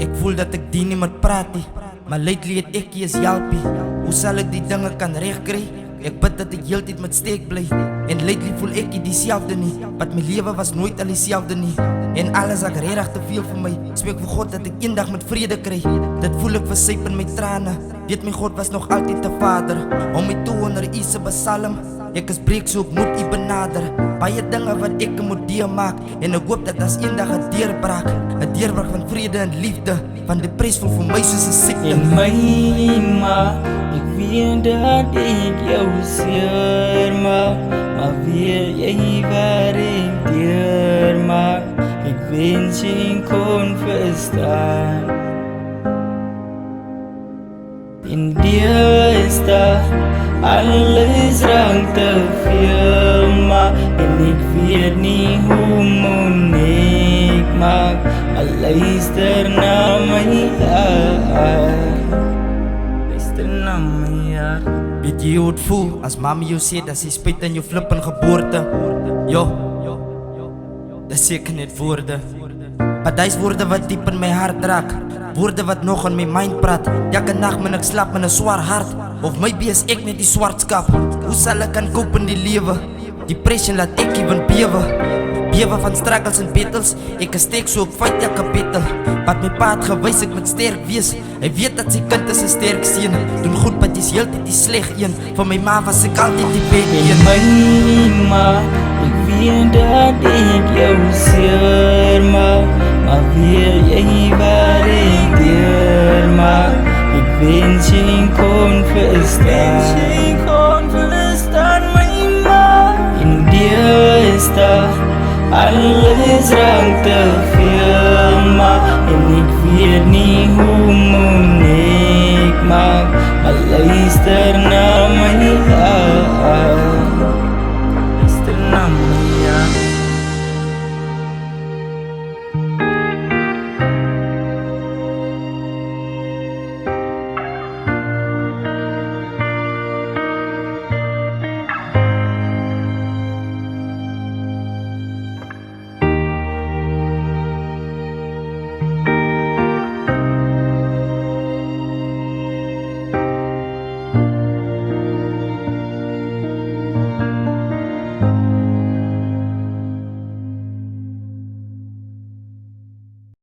Ek voel dat ek die nie moet praat nie, maar lately het ek is jalpie. Hoe sal ek die dinge kan regkry? Ek bid dat ek heeltyd met steek bly. En lately voel ek nie dieselfde nie, want my lewe was nooit al dieselfde nie. En alles ek regtig te veel vir my. Spreek vir God dat ek eendag met vrede kry. Dit voel ek versyp in my trane. Weet my God was nog altyd 'n vader om my toe onder U se besalm. Ek is breek so ek moet U benader. Baie dinge wat ek moet deurmaak, en ek hoop dat as eendag 'n deurbraak van vrede en liefde, van depressie vir my soos 'n siekte. En my ma, ek weet dat ek jou seer maak, maar weer jy waar ek deurmaak. Ek wens jy kon verstaan. In dir is daar alles rang te veel, maar en ek weet nie hoe moet ek maak. Maar luister na my hart, luister na my hart. Weet jy hoe het voel as mama jou sê dat sy spyt in jou flippin geboorte? Jo, dat seker net woorde, maar dis woorde wat diep in my hart raak. Woorde wat nog in my mind praat. Elke nag moet ek slaap met 'n swaar hart, of maybe is ek net die swartskap. Hoe sal ek kan koop in die lewe? Depression laat ek even bewe. Bewe van struggles en battles. Ek is steek so ek fight elke battle. Wat my pa het gewys ek moet sterk wees. Hy weet dat sy kind is 'n sterk seun. Doen goed, maar jy's heeltyd die sleg een. Vir my ma was ek altyd die bad een. My ma, ek weet dat ek jou seer maak, maar weer jy waar ek deurmaak. Ek wens jy kon verstaan, my ma. En dir is daar alles rang te veel, maar en ek weet nie hoe moet ek maak. Maar luister na